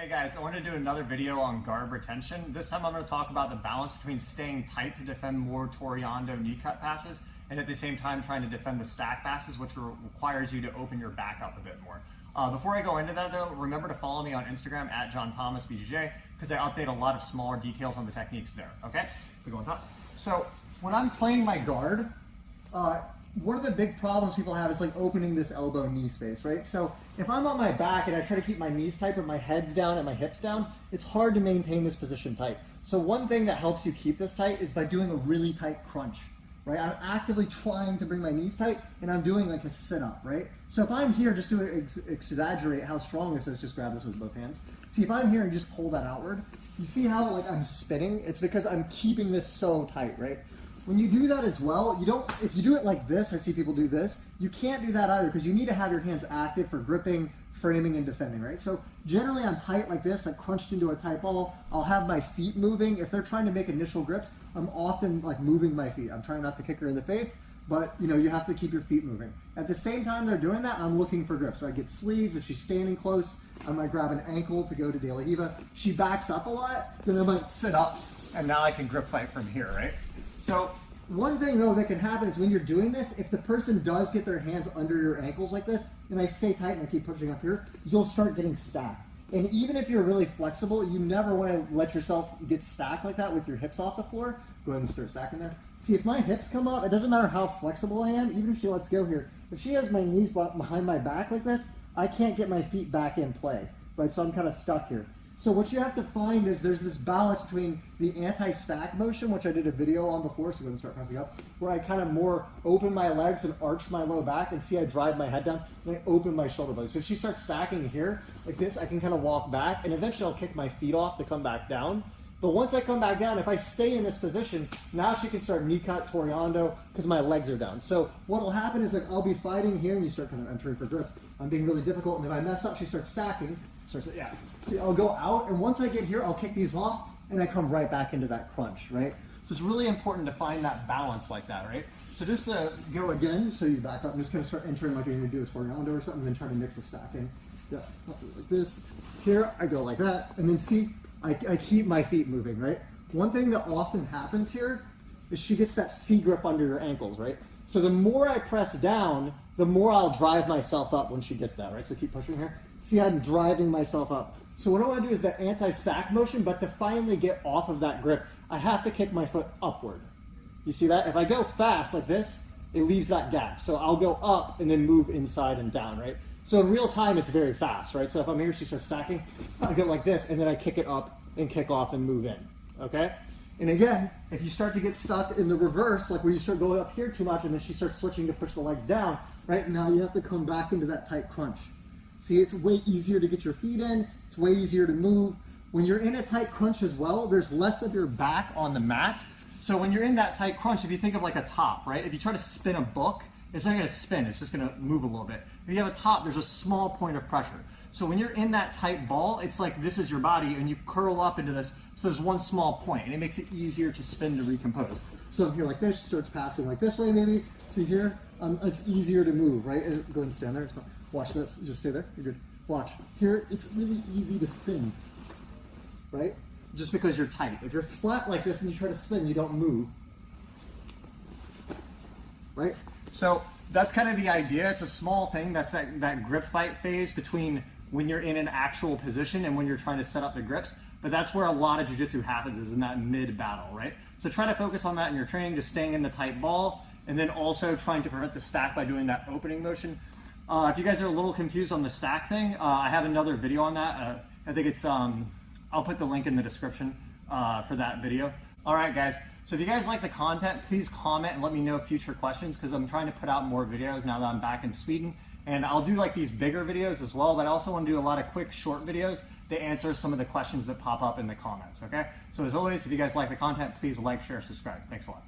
Hey guys, I wanted to do another video on guard retention. This time I'm going to talk about the balance between staying tight to defend more Toreando knee cut passes and at the same time trying to defend the stack passes, which requires you to open your back up a bit more. Before I go into that though, remember to follow me on Instagram at JohnThomasBJJ because I update a lot of smaller details on the techniques there, okay? So go on top. So when I'm playing my guard, one of the big problems people have is like opening this elbow knee space, right? So if I'm on my back and I try to keep my knees tight but my head's down and my hips down, it's hard to maintain this position tight. So one thing that helps you keep this tight is by doing a really tight crunch, right? I'm actively trying to bring my knees tight and I'm doing like a sit-up, right? So if I'm here, just to exaggerate how strong this is, just grab this with both hands. See, if I'm here and just pull that outward, you see how like I'm spinning? It's because I'm keeping this so tight, right? When you do that as well, if you do it like this, I see people do this, you can't do that either because you need to have your hands active for gripping, framing, and defending, right? So generally I'm tight like this, like crunched into a tight ball. I'll have my feet moving. If they're trying to make initial grips, I'm often like moving my feet. I'm trying not to kick her in the face, but you have to keep your feet moving. At the same time they're doing that, I'm looking for grips. So I get sleeves. If she's standing close, I might grab an ankle to go to De La Hiva. She backs up a lot, then I might sit up, and now I can grip fight from here, right? So one thing though that can happen is when you're doing this, if the person does get their hands under your ankles like this, and I stay tight and I keep pushing up here, you'll start getting stacked. And even if you're really flexible, you never want to let yourself get stacked like that with your hips off the floor. Go ahead and start stacking there. See, if my hips come up, it doesn't matter how flexible I am, even if she lets go here. If she has my knees behind my back like this, I can't get my feet back in play, right? So I'm kind of stuck here. So what you have to find is there's this balance between the anti-stack motion, which I did a video on before, so go ahead and start pressing up, where I kind of more open my legs and arch my low back, and see I drive my head down, and I open my shoulder blades. So if she starts stacking here, like this, I can kind of walk back, and eventually I'll kick my feet off to come back down. But once I come back down, if I stay in this position, now she can start knee cut, Toreando, because my legs are down. So what will happen is like I'll be fighting here, and you start kind of entering for grips. I'm being really difficult, and if I mess up, she starts stacking. Yeah. See, I'll go out, and once I get here, I'll kick these off, and I come right back into that crunch, right? So it's really important to find that balance like that, right? So just to go again, so you back up and just kind of start entering like you're going to do a Toreando or something, and then try to mix the stack in. Yeah, like this. Here, I go like that, and then see, I keep my feet moving, right? One thing that often happens here is she gets that C grip under your ankles, right? So the more I press down, the more I'll drive myself up when she gets that, right? So keep pushing here. See, I'm driving myself up. So what I want to do is that anti-stack motion, but to finally get off of that grip, I have to kick my foot upward. You see that? If I go fast like this, it leaves that gap. So I'll go up and then move inside and down, right? So in real time, it's very fast, right? So if I'm here, she starts stacking, I go like this, and then I kick it up and kick off and move in, okay? And again, if you start to get stuck in the reverse, like where you start going up here too much and then she starts switching to push the legs down, right? Now you have to come back into that tight crunch. See, it's way easier to get your feet in. It's way easier to move. When you're in a tight crunch as well, there's less of your back on the mat. So when you're in that tight crunch, if you think of like a top, right? If you try to spin a book, it's not gonna spin, it's just gonna move a little bit. If you have a top, there's a small point of pressure. So when you're in that tight ball, it's like this is your body and you curl up into this, so there's one small point and it makes it easier to spin to recompose. So here like this, she starts passing like this way maybe. See here, it's easier to move, right? Go ahead and stand there, it's fine. Watch this, just stay there, you're good. Watch, here it's really easy to spin, right? Just because you're tight. If you're flat like this and you try to spin, you don't move, right? So that's kind of the idea. It's a small thing. That's that grip fight phase between when you're in an actual position and when you're trying to set up the grips. But that's where a lot of jiu-jitsu happens, is in that mid-battle, right? So try to focus on that in your training, just staying in the tight ball, and then also trying to prevent the stack by doing that opening motion. If you guys are a little confused on the stack thing, I have another video on that. I think it's, I'll put the link in the description for that video. All right, guys. So if you guys like the content, please comment and let me know future questions, because I'm trying to put out more videos now that I'm back in Sweden. And I'll do like these bigger videos as well, but I also want to do a lot of quick short videos to answer some of the questions that pop up in the comments, okay? So as always, if you guys like the content, please like, share, subscribe. Thanks a lot.